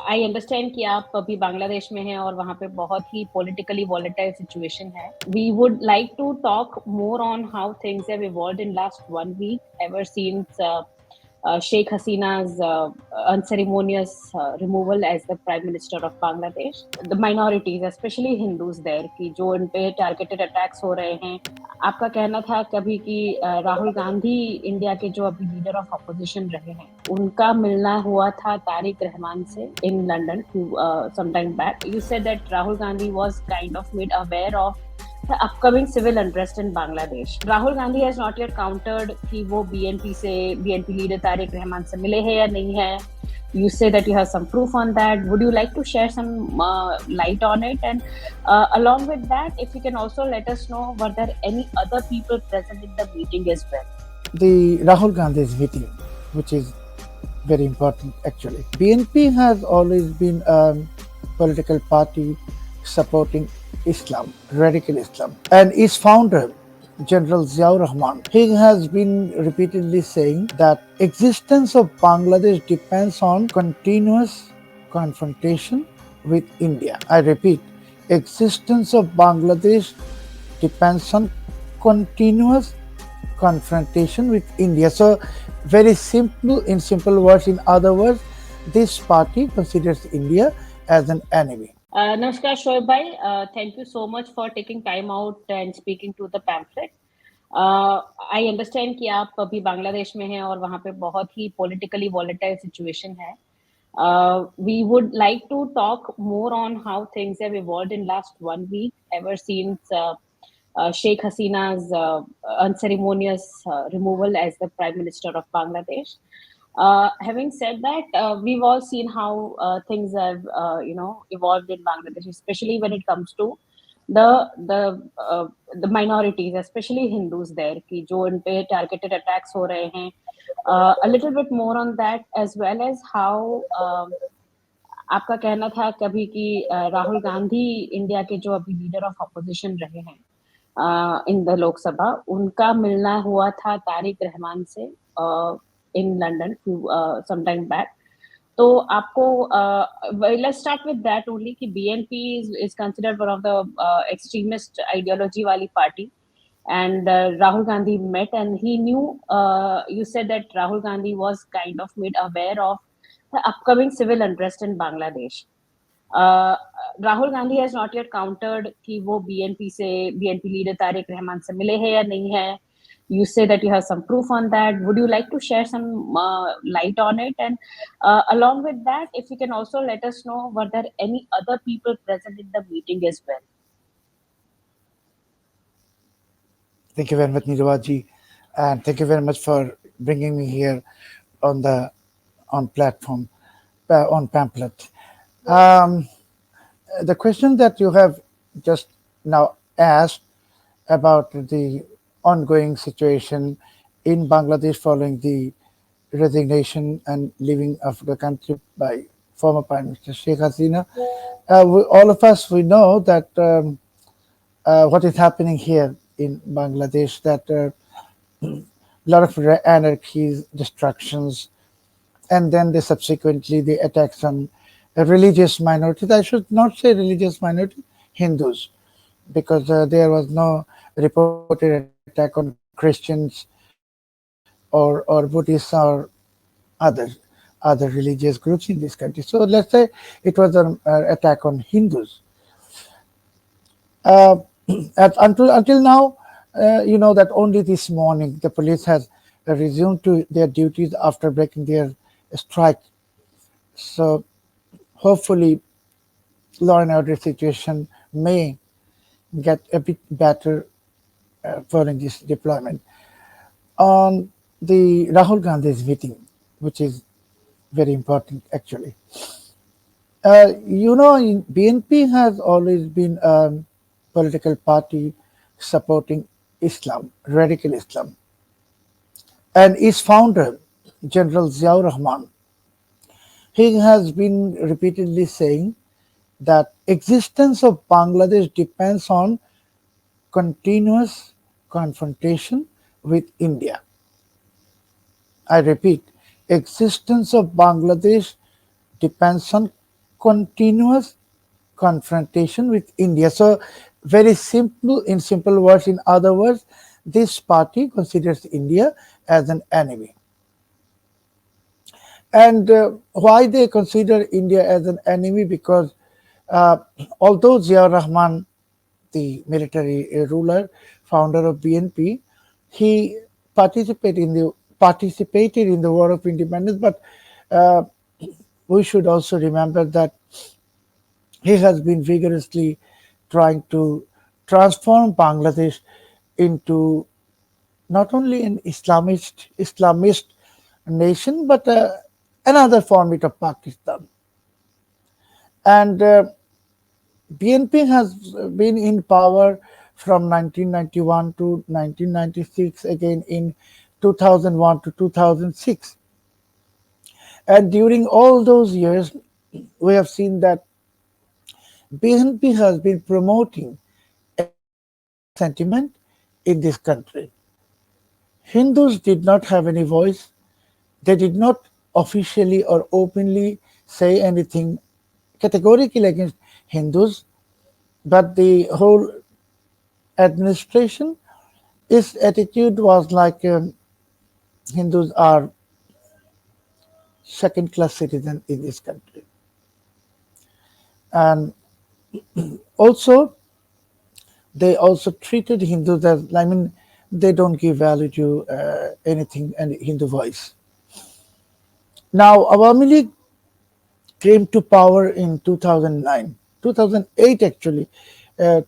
I understand कि आप अभी बांग्लादेश में हैं और वहाँ पे बहुत ही पॉलिटिकली वॉलेटाइल सिचुएशन है। We would like to talk more on how things have evolved in last 1 week ever since Sheikh Hasina's unceremonious removal as the Prime Minister of Bangladesh. The minorities, especially Hindus there, कि जो इन पे targeted attacks हो रहे हैं। आपका कहना था कभी कि राहुल गांधी इंडिया के जो अभी लीडर ऑफ अपोजिशन रहे हैं, उनका मिलना हुआ था तारिक रहमान से in London some time back. You said that Rahul Gandhi was kind of made aware of the upcoming civil unrest in Bangladesh. Rahul Gandhi has not yet countered कि वो BNP leader Tariq Rahman से मिले हैं या नहीं है. You say that you have some proof on that. Would you like to share some light on it? And along with that, if you can also let us know, were there any other people present in the meeting as well? The Rahul Gandhi's meeting, which is very important actually. BNP has always been a political party supporting Islam, radical Islam, and its founder, General Ziaur Rahman, he has been repeatedly saying that existence of Bangladesh depends on continuous confrontation with India. I repeat, existence of Bangladesh depends on continuous confrontation with India. So, very simple, in simple words, in other words, this party considers India as an enemy. Namaskar Shoaib bhai, thank you so much for taking time out and speaking to the pamphlet. I understand कि आप अभी बांग्लादेश में हैं और वहाँ पे बहुत ही politically volatile situation है. We would like to talk more on how things have evolved in last 1 week ever since Sheikh Hasina's unceremonious removal as the Prime Minister of Bangladesh. Having said that, we've all seen how things have, evolved in Bangladesh, especially when it comes to the minorities, especially Hindus there, कि जो इन पे targeted attacks हो रहे हैं. A little bit more on that, as well as how आपका कहना था कभी कि राहुल गांधी इंडिया के जो अभी लीडर ऑफ अपोजिशन रहे हैं इन द लोकसभा, उनका मिलना हुआ था तारिक रहमान से in London some time back. तो आपको let's start with that only कि BNP is considered one of the extremist ideology वाली पार्टी, and Rahul Gandhi met and he knew, you said that Rahul Gandhi was kind of made aware of the upcoming civil unrest in Bangladesh. Rahul Gandhi has not yet countered कि वो BNP leader Tariq Rahman से मिले हैं या नहीं है. You say that you have some proof on that. Would you like to share some light on it? And along with that, if you can also let us know, were there any other people present in the meeting as well? Thank you very much, Nirwa ji, and thank you very much for bringing me here on platform on Pamphlet. The question that you have just now asked about the ongoing situation in Bangladesh following the resignation and leaving of the country by former Prime Minister Sheikh Hasina. All of us, we know that what is happening here in Bangladesh, that a lot of anarchies, destructions, and then subsequently the attacks on religious minorities. I should not say religious minority, Hindus, because there was no reported attack on Christians or Buddhists or other religious groups in this country. So let's say it was an attack on Hindus. Until now, you know that only this morning the police has resumed to their duties after breaking their strike. So hopefully law and order situation may get a bit better following this deployment. On the Rahul Gandhi's meeting, which is very important actually. BNP has always been a political party supporting Islam, radical Islam, and its founder, General Ziaur Rahman, he has been repeatedly saying that existence of Bangladesh depends on continuous confrontation with India. I repeat, existence of Bangladesh depends on continuous confrontation with India. So, very simple, in simple words, in other words, this party considers India as an enemy. And why they consider India as an enemy? Because uh, although Zia Rahman, the military ruler, founder of BNP, he participated in the War of Independence, but uh, we should also remember that he has been vigorously trying to transform Bangladesh into not only an Islamist nation, but another form of Pakistan. And BNP has been in power from 1991 to 1996, again in 2001 to 2006. And during all those years, we have seen that BNP has been promoting a nationalist sentiment in this country. Hindus did not have any voice. They did not officially or openly say anything categorically against Hindus, but the whole administration, its attitude was like Hindus are second class citizens in this country. And also, they also treated Hindus as, I mean, they don't give value to anything and Hindu voice. Now, Awami League came to power in 2009, 2008 actually,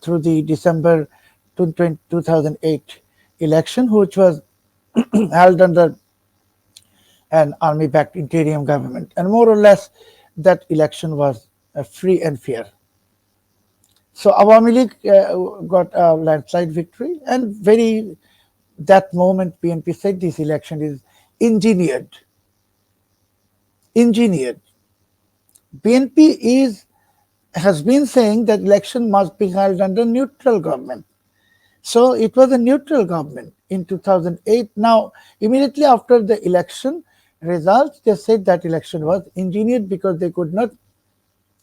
through the December 2008 election, which was held under an army backed interim government. And more or less, that election was free and fair. So Awami League got a landslide victory, and very that moment PNP said this election is engineered. Engineered. BNP is has been saying that election must be held under neutral government. So it was a neutral government in 2008. Now, immediately after the election results, they said that election was engineered because they could not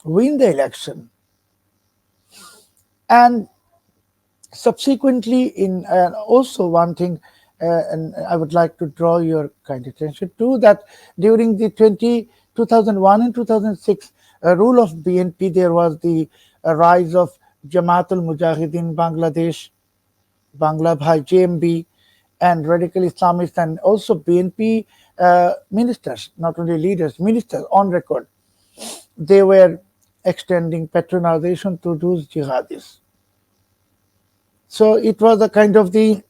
win the election. And subsequently, in also one thing, and I would like to draw your kind attention to that during the 2001 and 2006 rule of BNP, there was the rise of Jamaatul Mujahideen Bangladesh, Bangla Bhai, JMB, and radical Islamists, and also BNP ministers, not only leaders, ministers on record. They were extending patronization to those jihadis. So it was a kind of the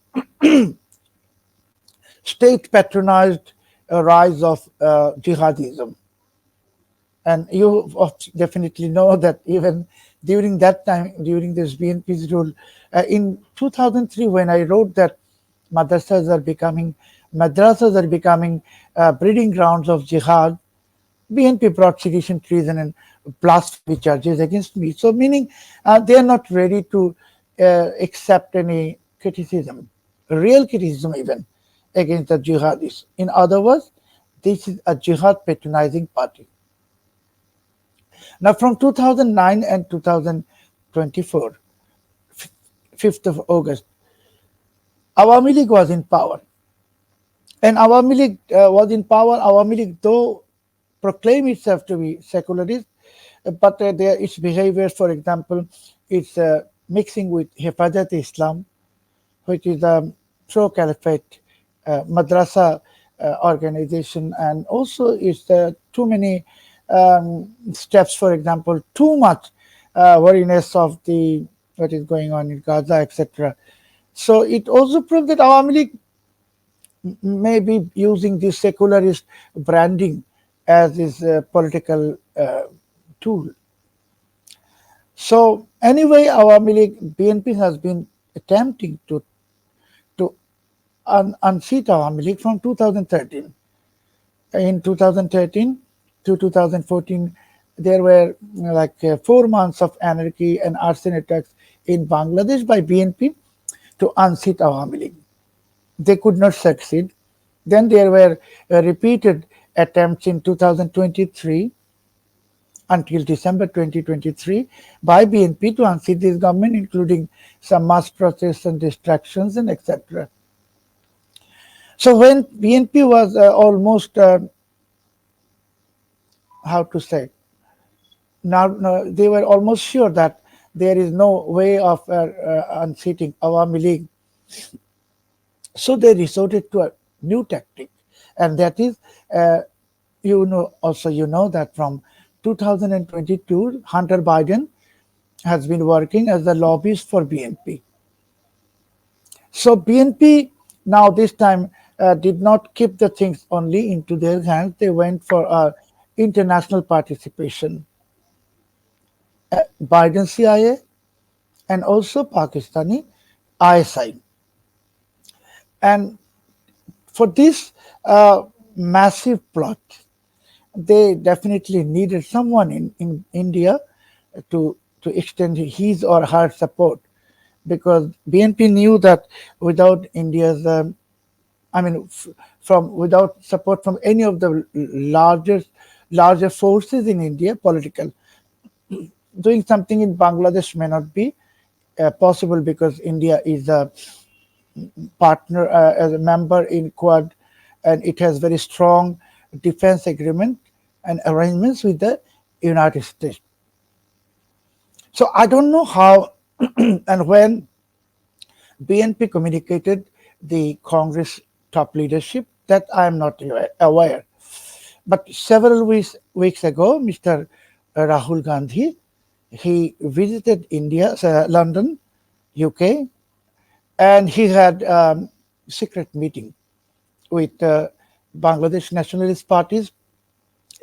state patronized rise of jihadism. And you definitely know that even during that time, during this BNP's rule, in 2003, when I wrote that madrasas are becoming breeding grounds of jihad, BNP brought sedition, treason, and blasphemy charges against me. So, meaning they are not ready to accept any criticism, real criticism even, against the jihadis. In other words, this is a jihad patronizing party. Now, from 2009 and 2024, 5th of August, Awami League was in power. And Awami League was in power. Awami League, though, proclaim itself to be secularist, but its behavior, for example, it's mixing with Hifazat Islam, which is a pro-caliphate madrasa organization, and also it's too many steps, for example, too much wariness of the what is going on in Gaza, etc. So it also proves that Awami League may be using this secularist branding as his political tool. So anyway, Awami League BNP has been attempting to unseat Awami League from 2013. In 2013 to 2014, there were 4 months of anarchy and arson attacks in Bangladesh by BNP to unseat Awami League. They could not succeed. Then there were repeated attempts in 2023 until December 2023 by BNP to unseat this government, including some mass protests and distractions and etc. So when BNP was almost, how to say, now they were almost sure that there is no way of unseating Awami League, so they resorted to a new tactic, and that is, uh, you know that from 2022, Hunter Biden has been working as the lobbyist for BNP. So BNP now this time did not keep the things only into their hands. They went for international participation. Biden CIA and also Pakistani ISI. And for this massive plot, they definitely needed someone in India to extend his or her support, because BNP knew that without India's, I mean, from without support from any of the larger forces in India, political, doing something in Bangladesh may not be possible, because India is a partner as a member in Quad, and it has very strong defense agreement and arrangements with the United States. So I don't know how and when BNP communicated the Congress top leadership, that I am not aware. But several weeks ago, Mr. Rahul Gandhi, he visited India, London, UK, and he had secret meeting with Bangladesh Nationalist Party's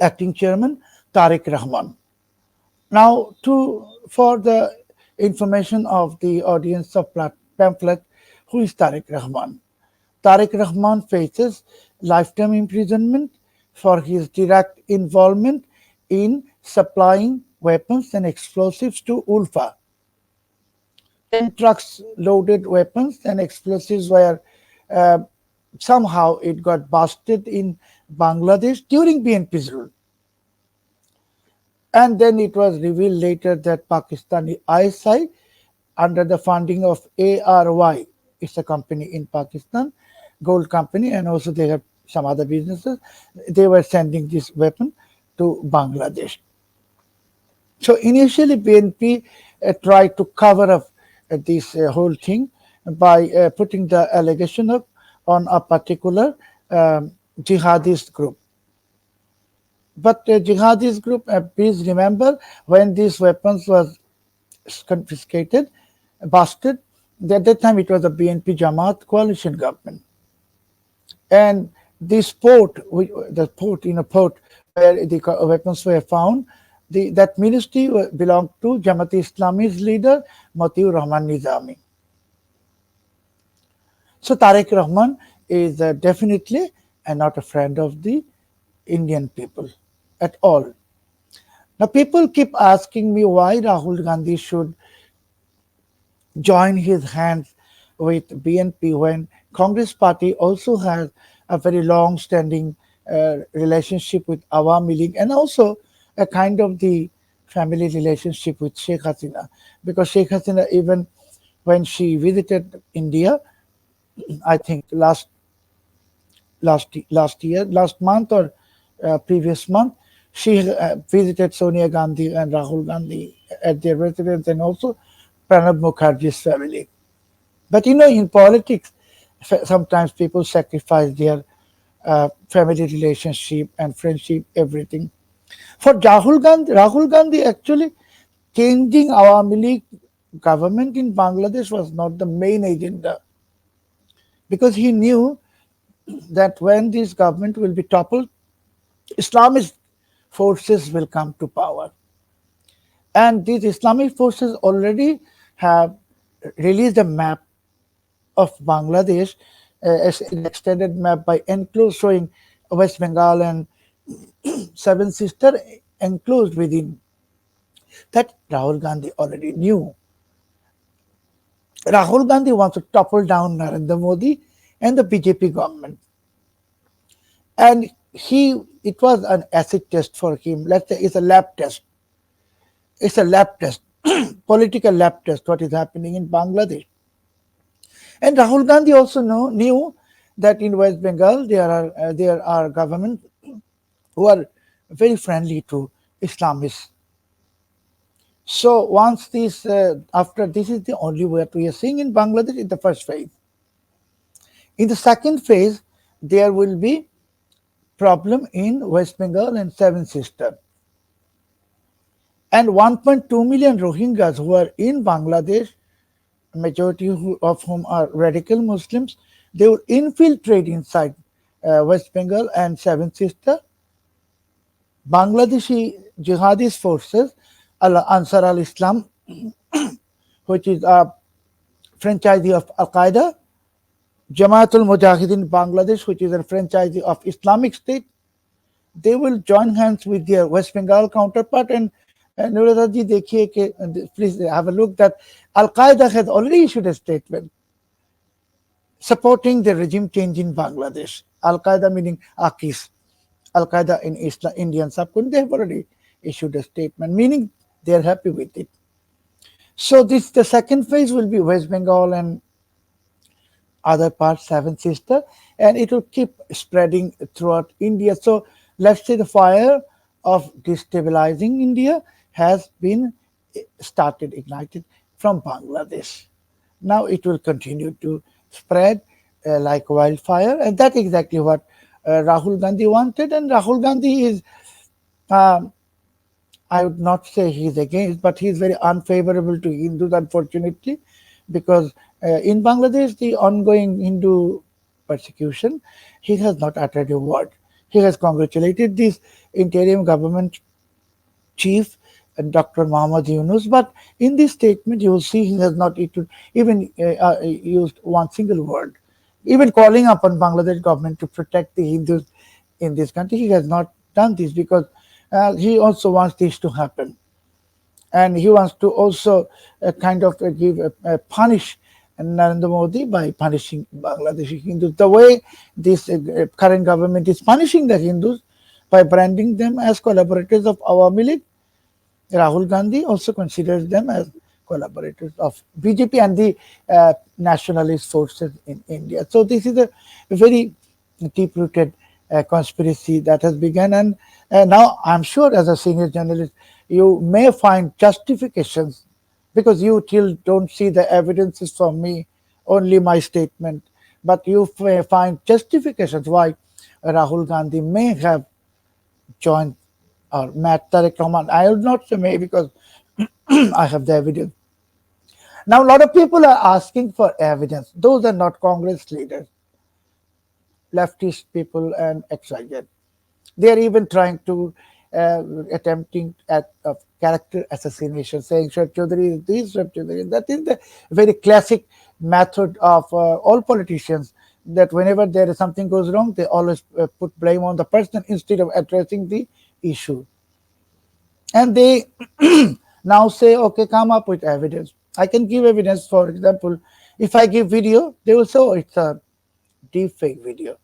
acting chairman Tarique Rahman. Now, to for the information of the audience of Pamphlet, who is Tarique Rahman? Tariq Rahman faces lifetime imprisonment for his direct involvement in supplying weapons and explosives to Ulfa. 10 trucks loaded weapons and explosives were, uh, somehow it got busted in Bangladesh during BNP's rule. And then it was revealed later that Pakistani ISI, under the funding of ARY, it's a company in Pakistan, gold company, and also they have some other businesses, they were sending this weapon to Bangladesh. So initially, BNP tried to cover up this whole thing by putting the allegation up on a particular jihadist group. But jihadist group, please remember, when these weapons was confiscated, busted, at that time it was a BNP Jamaat coalition government. And this port, the port in a port where the weapons were found, that ministry belonged to Jamaat Islami's leader Matiur Rahman Nizami. So Tariq Rahman is definitely not a friend of the Indian people at all. Now people keep asking me why Rahul Gandhi should join his hands with BNP when Congress party also has a very long-standing relationship with Awami League, and also a kind of the family relationship with Sheikh Hasina, because Sheikh Hasina, even when she visited India, I think last month or previous month, she visited Sonia Gandhi and Rahul Gandhi at their residence, and also Pranab Mukherjee's family. But in politics, sometimes people sacrifice their family relationship and friendship, everything. For Rahul Gandhi actually changing Awami League government in Bangladesh was not the main agenda, because he knew that when this government will be toppled, Islamist forces will come to power. And these Islamic forces already have released a map of Bangladesh, as an extended map by enclosed, showing West Bengal and Seven Sister enclosed within. That Rahul Gandhi already knew. Rahul Gandhi wants to topple down Narendra Modi and the BJP government. And it was an acid test for him. Let's say it's a lab test. It's a lab test, political lab test, what is happening in Bangladesh. And Rahul Gandhi also knew that in West Bengal there are governments who are very friendly to Islamists. So once this, after this is the only what we are seeing in Bangladesh in the first phase. In the second phase, there will be problem in West Bengal and Seven Sisters. And 1.2 million Rohingyas who are in Bangladesh, majority of whom are radical Muslims, they will infiltrate inside West Bengal and Seven Sisters. Bangladeshi jihadist forces, Ansar al-Islam, which is a franchisee of Al Qaeda, Jamaatul Mujahideen Bangladesh, which is a franchisee of Islamic State, they will join hands with their West Bengal counterpart. And Nirwa ji, देखिए कि please have a look that Al Qaeda has already issued a statement supporting the regime change in Bangladesh. Al Qaeda meaning Akis, Al Qaeda in Indian subcontinent, they have already issued a statement, meaning they are happy with it. So this the second phase will be West Bengal and other parts, Seven Sister, and it will keep spreading throughout India. So let's say the fire of destabilizing India has been started, ignited from Bangladesh. Now it will continue to spread like wildfire, and that's exactly what Rahul Gandhi wanted. And Rahul Gandhi is, um, I would not say he's against, but he's very unfavorable to Hindus, unfortunately, because in Bangladesh, the ongoing Hindu persecution, he has not uttered a word. He has congratulated this interim government chief, Dr. Muhammad Yunus, but in this statement, you will see he has not even used one single word. Even calling upon Bangladesh government to protect the Hindus in this country, he has not done this because he also wants this to happen, and he wants to also kind of give punish Narendra Modi by punishing Bangladeshi Hindus. The way this current government is punishing the Hindus by branding them as collaborators of Awami League, Rahul Gandhi also considers them as collaborators of BJP and the nationalist forces in India. So this is a very deep-rooted conspiracy that has begun, and now I'm sure, as a senior journalist, you may find justifications because you still don't see the evidences from me, only my statement, but you may find justifications why Rahul Gandhi may have joined or met Tarique Rahman. I will not say may because I have the evidence. Now, a lot of people are asking for evidence. Those are not Congress leaders, leftist people, and XYZ. They are even trying to attempting at character assassination, saying Shoaib Choudhury is this, Shoaib Choudhury is that. Is the very classic method of all politicians, that whenever there is something goes wrong, they always put blame on the person instead of addressing the issue. And they now say, okay, come up with evidence. I can give evidence. For example, if I give video, they will say, oh, it's a deep fake video.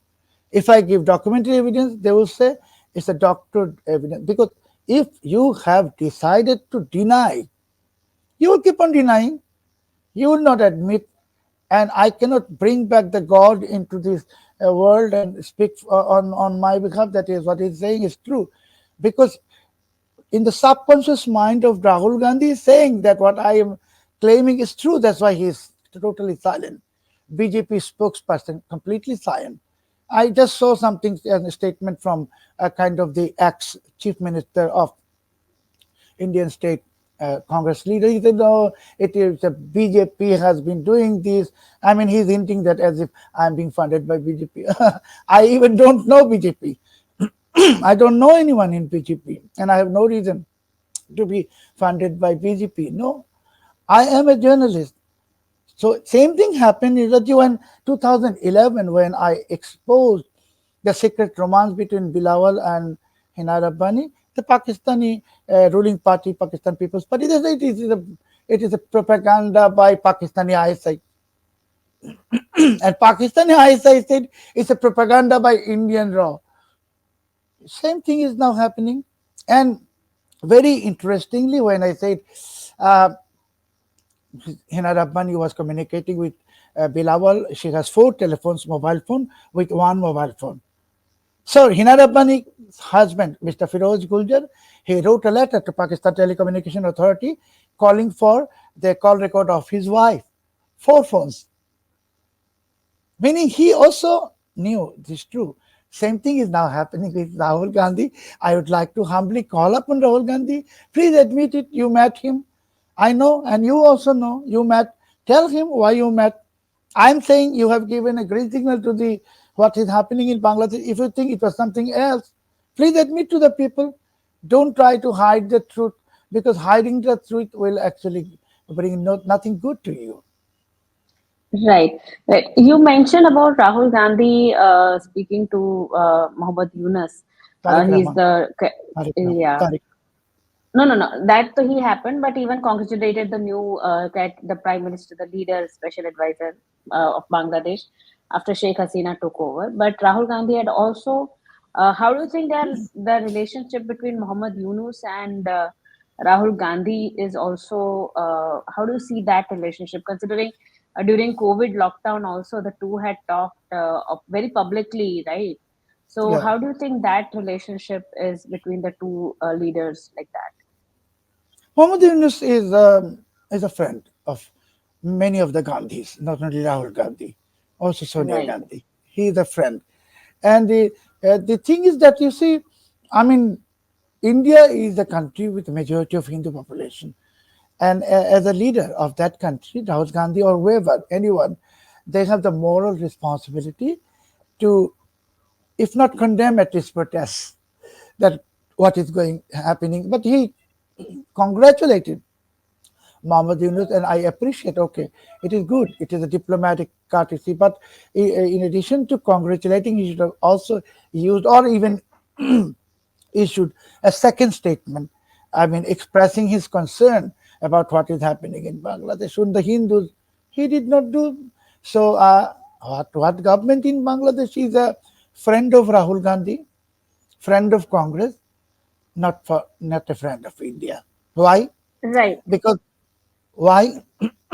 If I give documentary evidence, they will say it's a doctored evidence. Because if you have decided to deny, you will keep on denying. You will not admit. And I cannot bring back the God into this world and speak on my behalf. That is what he's saying is true. Because in the subconscious mind of Rahul Gandhi is saying that what I am claiming is true. That's why he is totally silent. BJP spokesperson completely silent. I just saw something, a statement from a kind of the ex-chief minister of Indian state Congress leader. He said, no, it is the BJP has been doing this. I mean, he's hinting that as if I'm being funded by BJP. I even don't know BJP. I don't know anyone in BJP, and I have no reason to be funded by BJP. No, I am a journalist. So same thing happened in 2011 when I exposed the secret romance between Bilawal and Hina Rabbani, the Pakistani ruling party, Pakistan People's Party. They say it is a propaganda by Pakistani ISI. And Pakistani ISI said it's a propaganda by Indian Raw. Same thing is now happening. And Very interestingly, when I said uh, Hina Rabbani was communicating with Bilawal, she has 4 telephones, mobile phone, with 1 mobile phone. So Hina Rabbani's husband, Mr. Firoz Guljar, he wrote a letter to Pakistan Telecommunication Authority calling for the call record of his wife. 4 phones. Meaning he also knew this true. Same thing is now happening with Rahul Gandhi. I would like to humbly call upon Rahul Gandhi. Please admit it, you met him. I know, and you also know you met. Tell him why you met. I'm saying you have given a great signal to the what is happening in Bangladesh. If you think it was something else, please admit to the people. Don't try to hide the truth, because hiding the truth will actually bring nothing good to you. Right, right. You mentioned about Rahul Gandhi speaking to Muhammad Yunus. Tariq He's Rahman. the Tariq Rahman. yeah. Tariq. No, no, no. That to he happened, but even congratulated the new the prime minister, the leader, special advisor of Bangladesh after Sheikh Hasina took over. But Rahul Gandhi had also. How do you think that the relationship between Muhammad Yunus and Rahul Gandhi is also? How do you see that relationship, considering during COVID lockdown also the two had talked very publicly, right? So Yeah. how do you think that relationship is between the two leaders like that? Muhammad Yunus is a friend of many of the Gandhis, not only Rahul Gandhi, also Sonia Right. Gandhi. He is a friend. And the thing is that you see, I mean, India is a country with a majority of Hindu population. And as a leader of that country, Rahul Gandhi or whoever, anyone, they have the moral responsibility to, if not condemn, at least protest that what is going happening. But he congratulated Muhammad Yunus, and I appreciate. Okay, it is good. It is a diplomatic courtesy, but in addition to congratulating, he should have also used or even issued a second statement. I mean, expressing his concern about what is happening in Bangladesh. When the Hindus, he did not do so. What government in Bangladesh is a friend of Rahul Gandhi, friend of Congress, not a friend of India. Why? Right. Because why?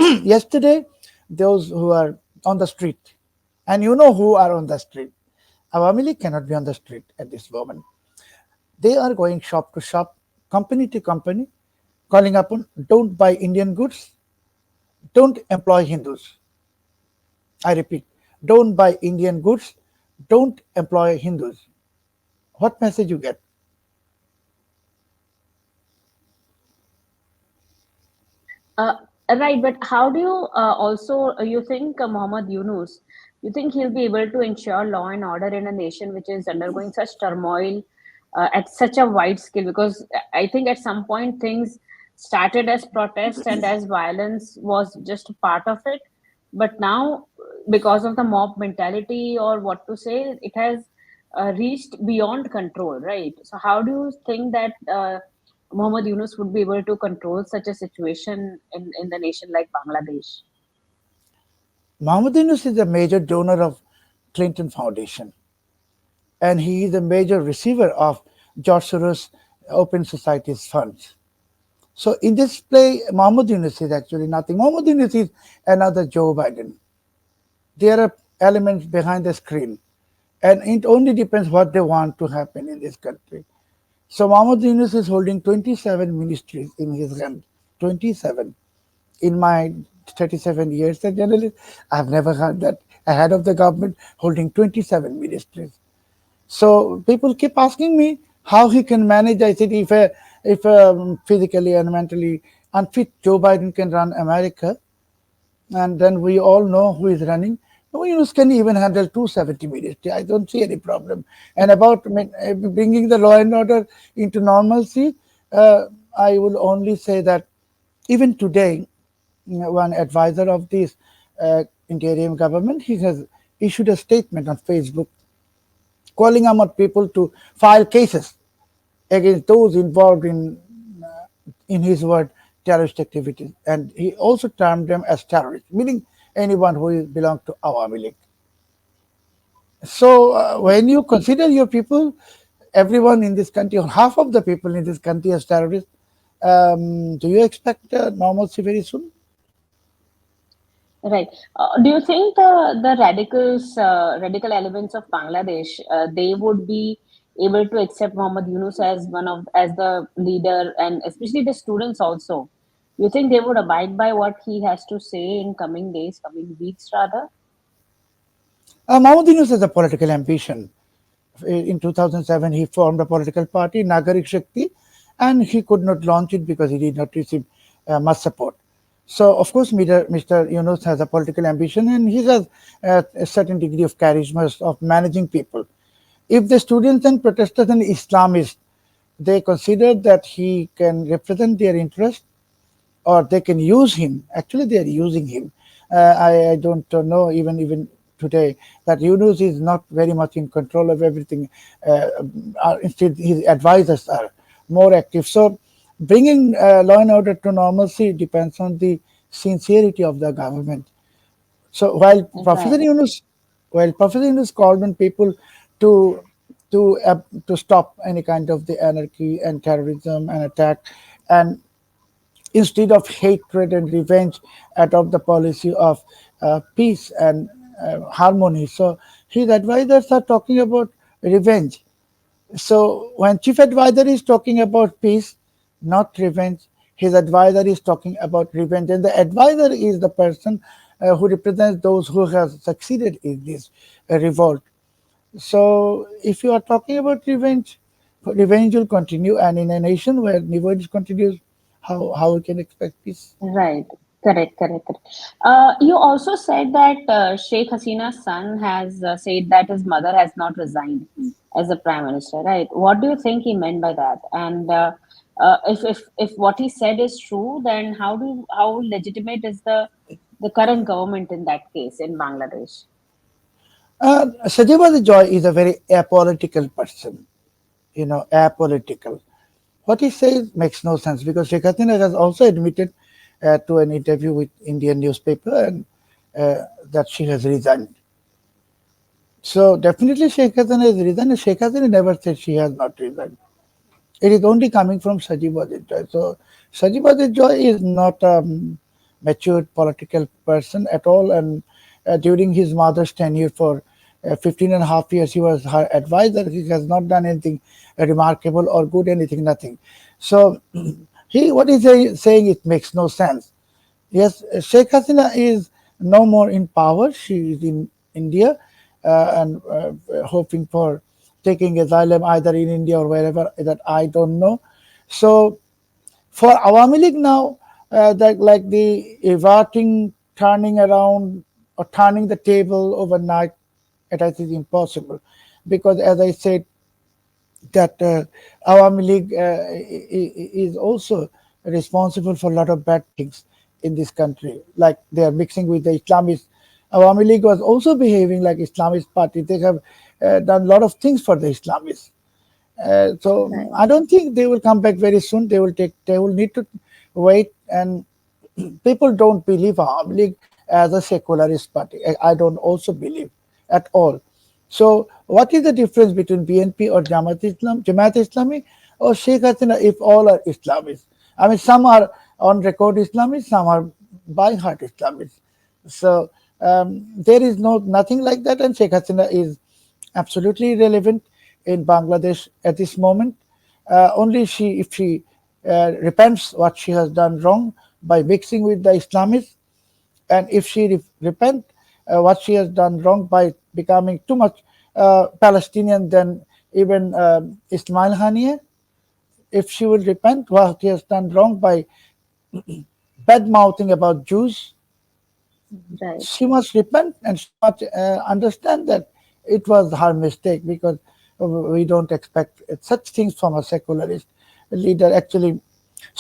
Yesterday, those who are on the street, and you know who are on the street, Awami League cannot be on the street at this moment. They are going shop to shop, company to company, calling upon don't buy Indian goods, don't employ Hindus. I repeat, don't buy Indian goods, don't employ Hindus. What message you get? Uh, right, but how do you also you think Muhammad Yunus? You think he'll be able to ensure law and order in a nation which is undergoing such turmoil at such a wide scale? Because I think at some point things started as protest and as violence was just a part of it, but now because of the mob mentality or what to say, it has reached beyond control, right? So how do you think that? Muhammad Yunus would be able to control such a situation in the nation like Bangladesh. Mohammed Yunus is a major donor of Clinton Foundation, and he is a major receiver of George Soros Open Society's funds. So in this play, Mohammed Yunus is actually nothing. Mohammed Yunus is another Joe Biden. There are elements behind the screen, and it only depends what they want to happen in this country. So Mohammed Yunus is holding 27 ministries in his hand. 27. In my 37 years as journalist, I've never heard that a head of the government holding 27 ministries. So people keep asking me how he can manage. I said if physically and mentally unfit Joe Biden can run America, and then we all know who is running. No, Yunus can even handle 270 ministry. I don't see any problem. And about bringing the law and order into normalcy, I will only say that even today, one advisor of this interim government, he has issued a statement on Facebook calling on people to file cases against those involved in his word, terrorist activities. And he also termed them as terrorists, meaning anyone who belongs to Awami League. So when you consider your people, everyone in this country, or half of the people in this country, as terrorists. Do you expect normalcy very soon? Right. Do you think the radical elements of Bangladesh, they would be able to accept Muhammad Yunus as as the leader, and especially the students also? You think they would abide by what he has to say in coming days, coming weeks, rather? Mohammad Yunus has a political ambition. In 2007, he formed a political party, Nagarik Shakti, and he could not launch it because he did not receive much support. So, of course, Mr. Yunus has a political ambition, and he has a certain degree of charisma of managing people. If the students and protesters and Islamists, they consider that he can represent their interest, or they can use him. Actually, they are using him. I don't know even today that Yunus is not very much in control of everything. Instead, his advisors are more active. So, bringing law and order to normalcy depends on the sincerity of the government. So Right. While Professor Yunus called on people to to stop any kind of the anarchy and terrorism and attack, and instead of hatred and revenge, adopt the policy of peace and harmony. So his advisors are talking about revenge. So when chief advisor is talking about peace, not revenge, his advisor is talking about revenge, and the advisor is the person who represents those who have succeeded in this revolt. So if you are talking about revenge, revenge will continue, and in a nation where revenge continues, how we can expect peace? Right. Correct. You also said that Sheikh Hasina's son has said that his mother has not resigned as a prime minister, right? What do you think he meant by that? And if what he said is true, then how legitimate is the current government in that case in Bangladesh? Sajjad Joy is a very apolitical person, apolitical. What he says makes no sense because Sheikh Hasina has also admitted to an interview with Indian newspaper and that she has resigned. So definitely Sheikh Hasina has resigned. Sheikh Hasina never said she has not resigned. It is only coming from Sajid Wajid Joy. So Sajid Wajid Joy is not a matured political person at all. And during his mother's tenure for 15 and a half years, he was her advisor. He has not done anything remarkable or good, anything, nothing. So he, what he's saying, it makes no sense. Yes, Sheikh Hasina is no more in power. She is in India and hoping for taking asylum either in India or wherever that I don't know. So for Awami League now, that like the evating, turning around or turning the table overnight, it is impossible because as I said, that Awami League is also responsible for a lot of bad things in this country. Like they are mixing with the Islamists. Awami League was also behaving like Islamist party. They have done a lot of things for the Islamists. So Right. I don't think they will come back very soon. They will need to wait, and people don't believe Awami League as a secularist party. I don't also believe at all. So what is the difference between BNP or Jamaat Islami or Sheikh Hasina if all are Islamists? I mean, some are on record Islamists, some are by heart Islamists. So there is nothing like that, and Sheikh Hasina is absolutely irrelevant in Bangladesh at this moment. Only if she repents what she has done wrong by mixing with the Islamists, and if she repent what she has done wrong by becoming too much Palestinian than even Ismail Haniyeh, if she will repent what she has done wrong by bad mouthing about Jews, Right. she must repent and she must understand that it was her mistake because we don't expect such things from a secularist leader. Actually,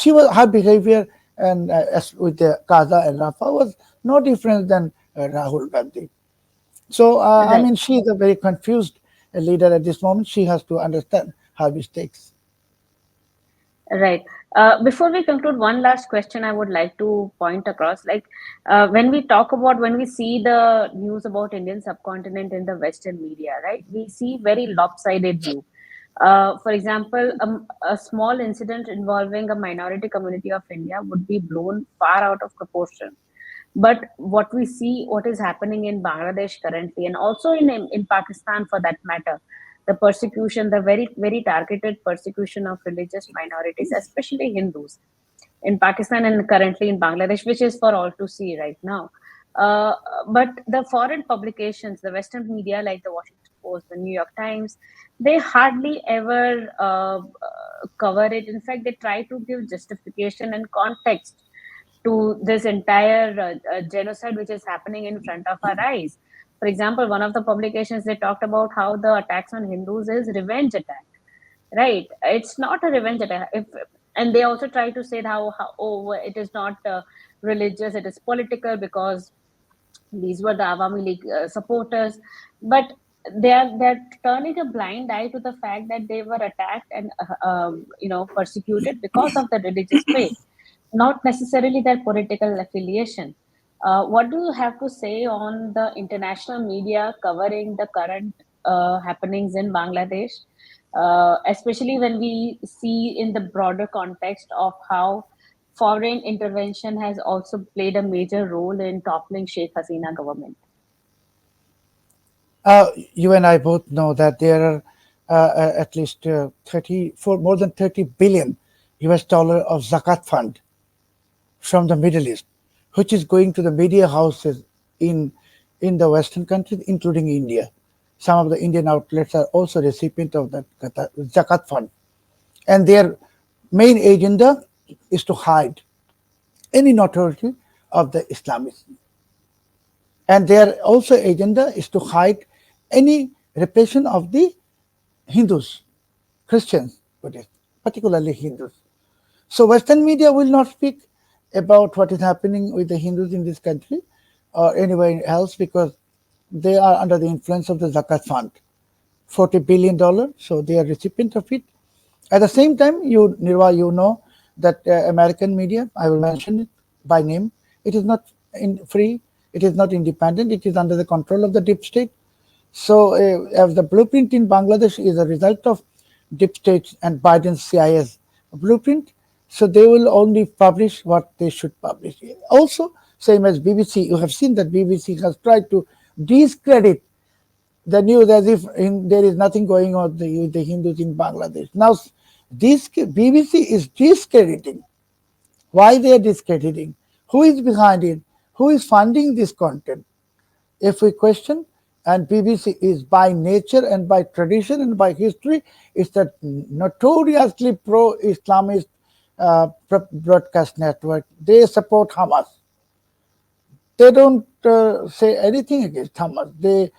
her behavior and as with the Kaza and Rafa was no different than Rahul Gandhi. So I Right. mean, she is a very confused leader at this moment. She has to understand her mistakes. Right. Before we conclude, one last question I would like to point across. Like when we see the news about Indian subcontinent in the Western media, right? We see very lopsided view. For example, a small incident involving a minority community of India would be blown far out of proportion. But what we see, what is happening in Bangladesh currently, and also in Pakistan for that matter, the persecution, the very targeted persecution of religious minorities, especially Hindus, in Pakistan and currently in Bangladesh, which is for all to see right now. Uh, but the foreign publications, the Western media like the Washington Post, the New York Times, they hardly ever cover it. In fact, they try to give justification and context to this entire genocide which is happening in front of our eyes. For example, one of the publications, they talked about how the attacks on Hindus is revenge attack. Right, it's not a revenge attack. If And they also try to say how oh, it is not religious, it is political because these were the Awami League supporters. But they're turning a blind eye to the fact that they were attacked and persecuted because of the religious faith, not necessarily their political affiliation. What do you have to say on the international media covering the current happenings in Bangladesh, especially when we see in the broader context of how foreign intervention has also played a major role in toppling Sheikh Hasina government? You and I both know that there are at least more than 30 billion US dollar of zakat fund from the Middle East, which is going to the media houses in in the Western countries, including India. Some of the Indian outlets are also recipient of that zakat fund, and their main agenda is to hide any notoriety of the Islamism, and their also agenda is to hide any repression of the Hindus, Christians, Buddhists, particularly Hindus. So Western media will not speak about what is happening with the Hindus in this country or anywhere else because they are under the influence of the Zakat Fund, $40 billion. So they are recipient of it. At the same time, you Nirwa, you know that American media, I will mention it by name. It is not free. It is not independent. It is under the control of the deep state. So, as the blueprint in Bangladesh is a result of deep states and Biden's CIS blueprint, so they will only publish what they should publish. Also, same as BBC, you have seen that BBC has tried to discredit the news as if there is nothing going on with the Hindus in Bangladesh. Now, this BBC is discrediting. Why they are discrediting? Who is behind it? Who is funding this content? If we question, and BBC is by nature and by tradition and by history, it's a notoriously pro-Islamist broadcast network. They support Hamas. They don't say anything against Hamas. They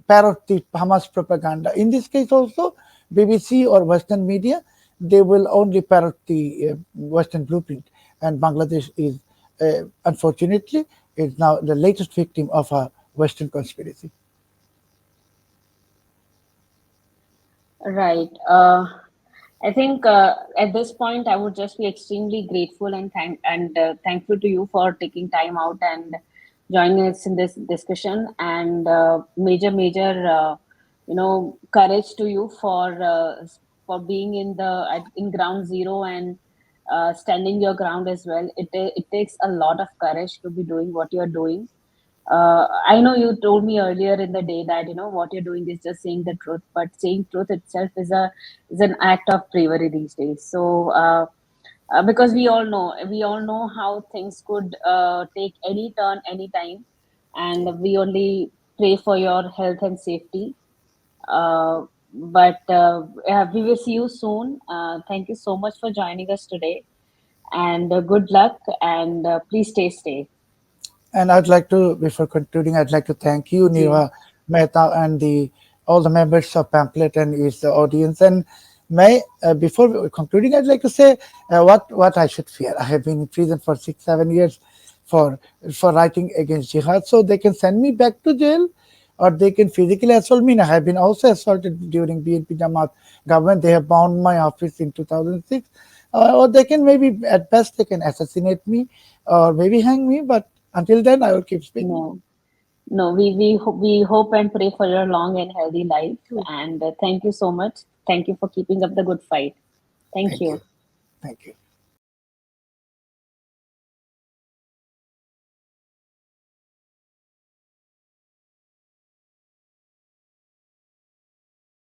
parrot the Hamas propaganda. In this case also, BBC or Western media, they will only parrot the Western blueprint. And Bangladesh is, unfortunately, is now the latest victim of a Western conspiracy. Right. I think at this point, I would just be extremely grateful and thankful to you for taking time out and joining us in this discussion. And major courage to you for being in ground zero and standing your ground as well. It takes a lot of courage to be doing what you're doing. I know you told me earlier in the day that what you're doing is just saying the truth, but saying truth itself is an act of bravery these days. So because we all know how things could take any turn anytime, and we only pray for your health and safety. But yeah, we will see you soon. Thank you so much for joining us today, and good luck. And please stay safe. And I'd like to, before concluding, I'd like to thank you, Ji. Nirwa Mehta, and the all the members of Pamphlet and its audience. And may before concluding, I'd like to say what I should fear. I have been in prison for 6 7 years for writing against jihad, so they can send me back to jail, or they can physically assault me. And I have been also assaulted during BNP Jamaat government. They have bound my office in 2006, or they can maybe at best they can assassinate me or maybe hang me. But until then, I will keep speaking. No. No, we hope and pray for your long and healthy life. Thank you. And thank you so much. Thank you for keeping up the good fight. Thank Thank you. you. Thank you.